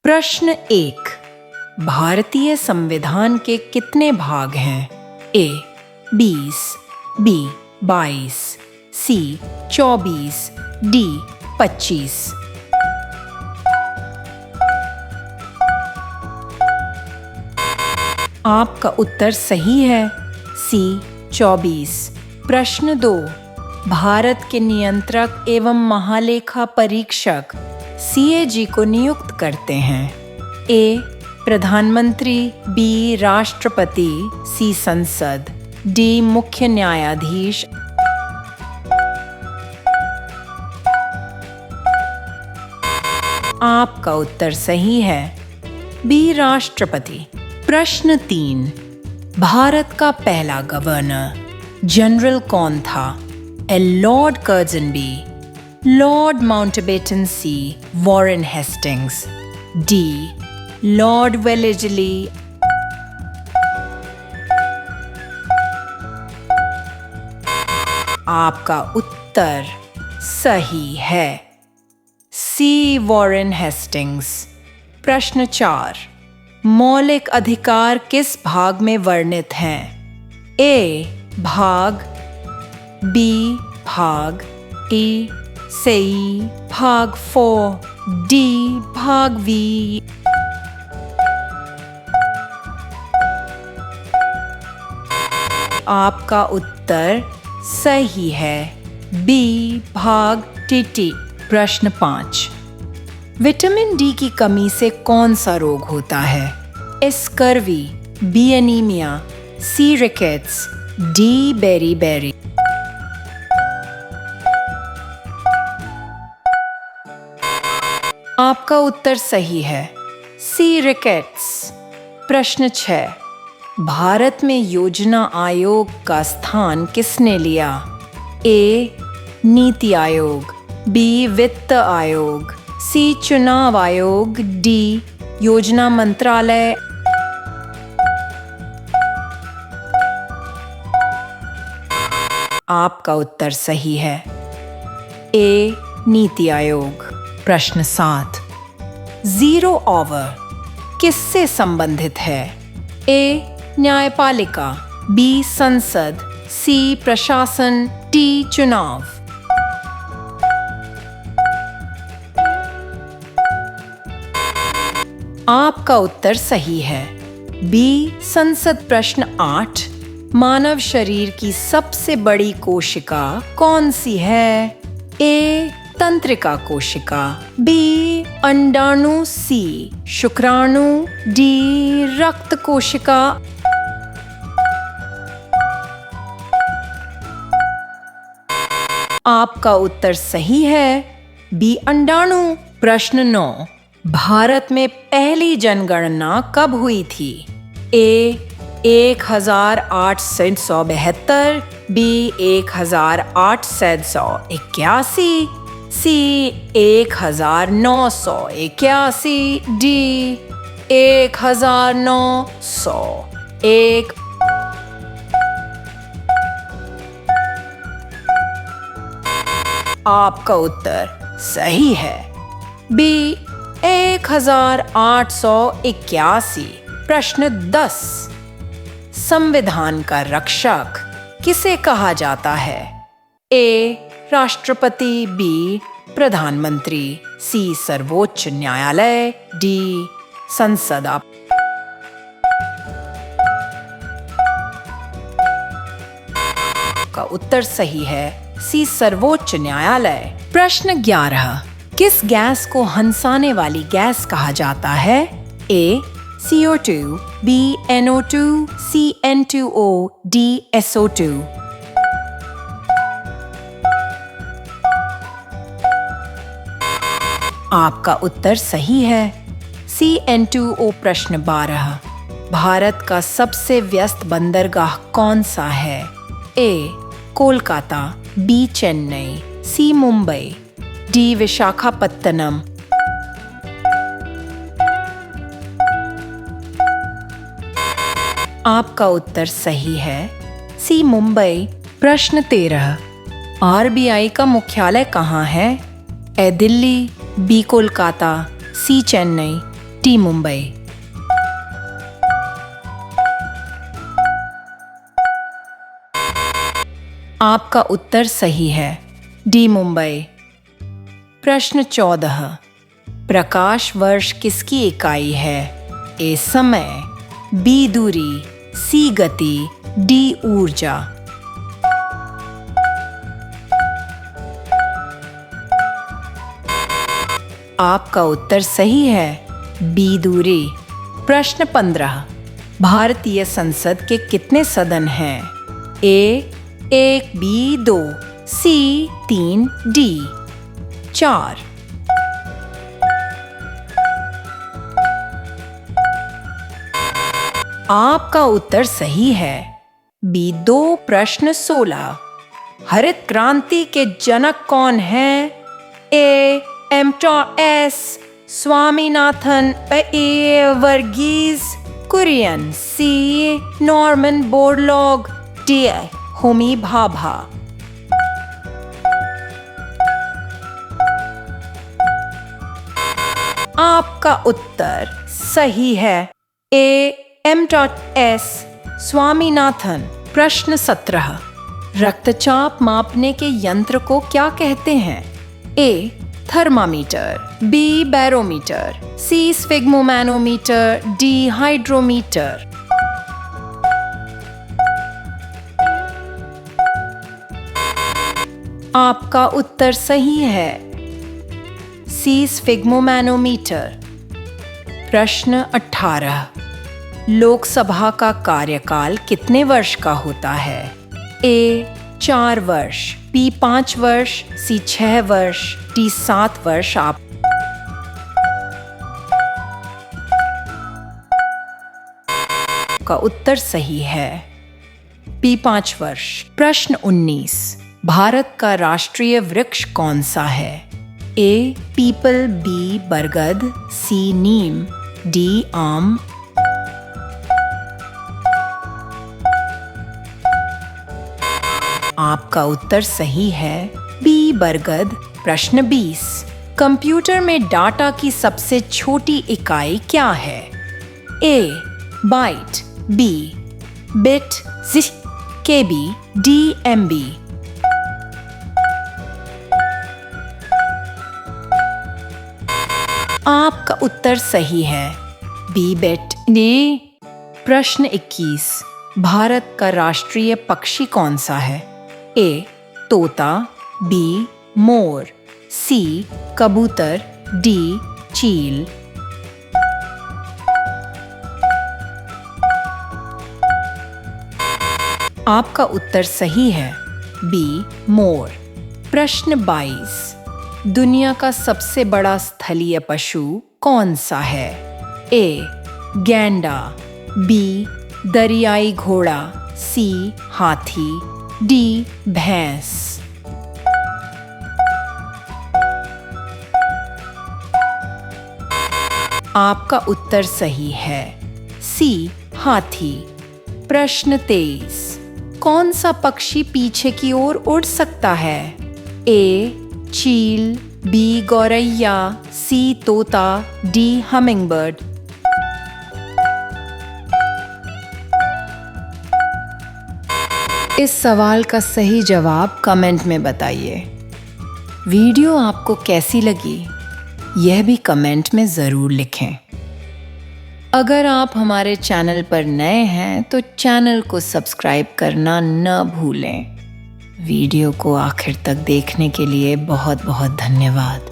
प्रश्न 1। भारतीय संविधान के कितने भाग हैं? ए 20, बी 22, सी 24, डी 25। आपका उत्तर सही है, सी 24। प्रश्न 2। भारत के नियंत्रक एवं महालेखा परीक्षक सीएजी को नियुक्त करते हैं? ए प्रधानमंत्री, बी राष्ट्रपति, सी संसद, डी मुख्य न्यायाधीश। आपका उत्तर सही है, बी राष्ट्रपति। प्रश्न 3। भारत का पहला गवर्नर जनरल कौन था? A lord Curzon B, lord Mountbatten C Warren Hastings, D lord Wellesley. आपका उत्तर सही है, सी वॉरेन हेस्टिंग्स। प्रश्न 4। मौलिक अधिकार किस भाग में वर्णित हैं? ए भाग, बी भाग, ई सी भाग 4, डी भाग वी। आपका उत्तर सही है, बी भाग टी। प्रश्न 5। विटामिन डी की कमी से कौन सा रोग होता है? ए स्कर्वी, बी एनीमिया, सी रिकेट्स, डी बेरी। आपका उत्तर सही है, सी रिकेट्स। प्रश्न 6। भारत में योजना आयोग का स्थान किसने लिया? ए नीति आयोग, बी वित्त आयोग, सी चुनाव आयोग, डी योजना मंत्रालय। आपका उत्तर सही है, ए नीति आयोग। प्रश्न 7। जीरो ऑवर किससे संबंधित है? ए न्यायपालिका, बी संसद, सी प्रशासन, डी चुनाव। आपका उत्तर सही है, बी संसद। प्रश्न 8। मानव शरीर की सबसे बड़ी कोशिका कौन सी है? ए तंत्रिका कोशिका, बी अंडाणु, सी शुक्राणु, डी रक्त कोशिका। आपका उत्तर सही है, बी अंडाणु। प्रश्न 9। भारत में पहली जनगणना कब हुई थी? ए 1872, बी 1881, सी 1981, डी 1901। आपका उत्तर सही है, बी 1881। प्रश्न 10। संविधान का रक्षक किसे कहा जाता है? ए राष्ट्रपति, बी प्रधानमंत्री, सी सर्वोच्च न्यायालय, डी संसद। का उत्तर सही है, सी सर्वोच्च न्यायालय। प्रश्न 11। किस गैस को हंसाने वाली गैस कहा जाता है? ए CO2, बी NO2, सी N2O, डी SO2। आपका उत्तर सही है, सी N2O। प्रश्न 12। भारत का सबसे व्यस्त बंदरगाह कौन सा है? ए कोलकाता, बी चेन्नई, सी मुंबई, डी विशाखापत्तनम। आपका उत्तर सही है, सी मुंबई। प्रश्न 13। आरबीआई का मुख्यालय कहाँ है? ए दिल्ली, बी कोलकाता, सी चेन्नई, टी मुंबई। आपका उत्तर सही है, डी मुंबई। प्रश्न 14, प्रकाश वर्ष किसकी इकाई है? ए समय, बी दूरी, सी गति, डी ऊर्जा। आपका उत्तर सही है, बी दूरी। प्रश्न 15, भारतीय संसद के कितने सदन हैं? ए 1, बी 2, सी 3, डी 4। आपका उत्तर सही है, बी 2। प्रश्न 16, हरित क्रांति के जनक कौन हैं? A S Swaminathan, A Verghese Kurien, C Norman Borlaug, D Homi Bhabha. आपका उत्तर सही है, ए एस स्वामीनाथन। प्रश्न 17, रक्तचाप मापने के यंत्र को क्या कहते हैं? A thermometer, B barometer, C sphygmomanometer, D hydrometer. आपका उत्तर सही है, सी स्फिग्मोमैनोमीटर। प्रश्न 18, लोकसभा का कार्यकाल कितने वर्ष का होता है? ए 4 वर्ष, बी 5 वर्ष, सी 6 वर्ष, डी 7 वर्ष। आपका उत्तर सही है, बी 5 वर्ष। प्रश्न 19, भारत का राष्ट्रीय वृक्ष कौन सा है? ए पीपल, बी बरगद, सी नीम, डी आम। आपका उत्तर सही है, बी बरगद। प्रश्न 20, कंप्यूटर में डाटा की सबसे छोटी इकाई क्या है? A byte, B bit, C KB, D MB. आपका उत्तर सही है, बी बिट। प्रश्न 21, भारत का राष्ट्रीय पक्षी कौन सा है? ए तोता, बी मोर, सी कबूतर, डी चील। आपका उत्तर सही है, बी मोर। प्रश्न 22, दुनिया का सबसे बड़ा स्थलीय पशु कौन सा है? ए गैंडा, बी दरियाई घोड़ा, सी हाथी, डी भैंस। आपका उत्तर सही है, सी हाथी। प्रश्न 23, कौन सा पक्षी पीछे की ओर उड़ सकता है? ए चील, बी गौरैया, सी तोता, डी हमिंगबर्ड। इस सवाल का सही जवाब कमेंट में बताइए। वीडियो आपको कैसी लगी, यह भी कमेंट में ज़रूर लिखें। अगर आप हमारे चैनल पर नए हैं तो चैनल को सब्सक्राइब करना न भूलें। वीडियो को आखिर तक देखने के लिए बहुत बहुत धन्यवाद।